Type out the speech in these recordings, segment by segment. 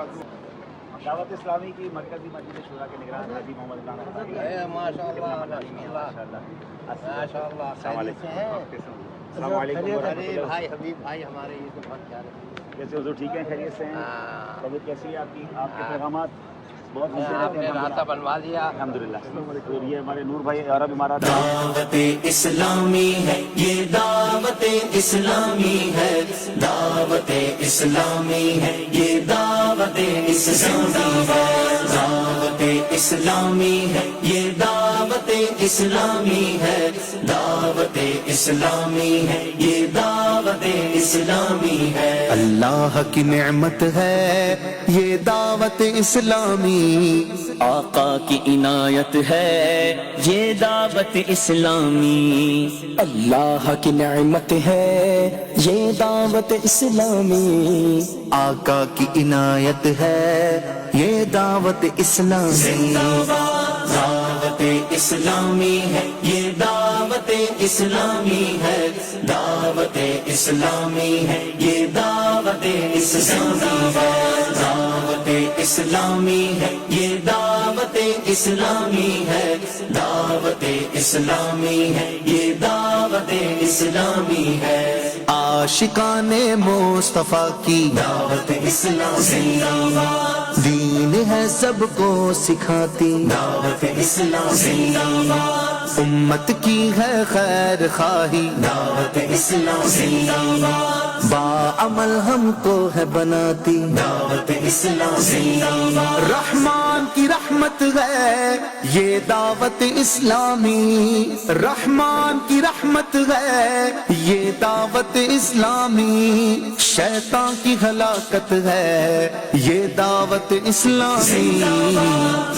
دعوت اسلامی کی مرکزی مسجد شورا کے نگران حاجی محمد ماشاء اللہ السلام علیکم بھائی حبیب بھائی ہمارے یہ تو بہت پیارے ہیں. کیسے حضور ٹھیک ہیں خیریت سے ہیں طبیعت کیسی ہے آپ کی آپ کے پیغامات بہت آپ نے راستہ بنوا دیا الحمدللہ اور یہ ہمارے نور بھائی عرب امارات دعوت اسلامی ہے یہ دعوت اسلامی ہے دعوت اسلامی ہے یہ دعوت اسلامی ہے دعوت اسلامی ہے یہ دعوت اسلامی ہے دعوت اسلامی ہے یہ دعوت اسلامی ہے اللہ کی نعمت ہے یہ دعوت اسلامی آقا کی عنایت ہے یہ دعوت اسلامی اللہ کی نعمت ہے یہ دعوت اسلامی آقا کی عنایت ہے یہ دعوت اسلامی دعوت اسلامی ہے یہ دعوت اسلامی ہے دعوت اسلامی ہے یہ دعوت اسلامی ہے دعوت اسلامی ہے یہ دعوت اسلامی ہے دعوت اسلامی ہے یہ دعوت اسلامی ہے عاشقان مصطفیٰ کی دعوت اسلامی دین ہے سب کو سکھاتی دعوت اسلامی امت کی ہے خیر خواہی دعوت اسلامی باعمل ہم کو ہے بناتی دعوت اسلامی رحمان کی رحمت ہے یہ دعوت اسلامی رحمان کی رحمت ہے یہ دعوت اسلامی شیطان کی ہلاکت ہے یہ دعوت اسلامی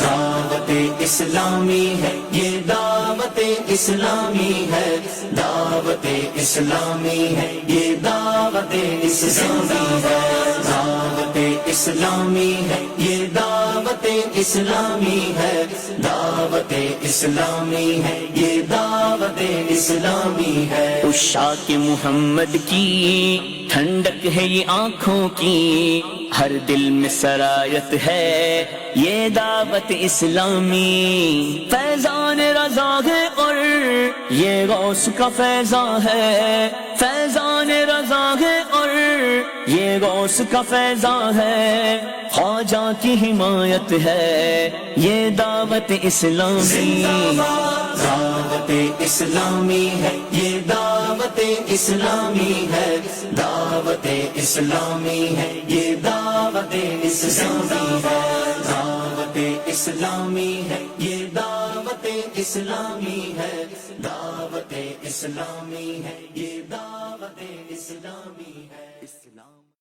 دعوت اسلامی ہے یہ دعوت اسلامی ہے دعوت اسلامی ہے یہ دعوت اسلامی ہے دعوت اسلامی ہے یہ دعوت اسلامی ہے دعوت اسلامی ہے یہ دعوت اسلامی ہے عشاق محمد کی ٹھنڈک ہے یہ آنکھوں کی ہر دل میں سرایت ہے یہ دعوت اسلامی فیضان رضا ہے اور یہ غوث کا فیضان ہے فیضان رضا ہے اور یہ غوث کا فیضان ہے خواجہ کی حمایت ہے یہ دعوت اسلامی دعوت اسلامی ہے یہ دعوت اسلامی ہے دعوت اسلامی ہے یہ دعوت اسلامی ہے دعوت اسلامی ہے یہ دعوت اسلامی ہے دعوت اسلامی ہے یہ دعوت اسلامی ہے اسلام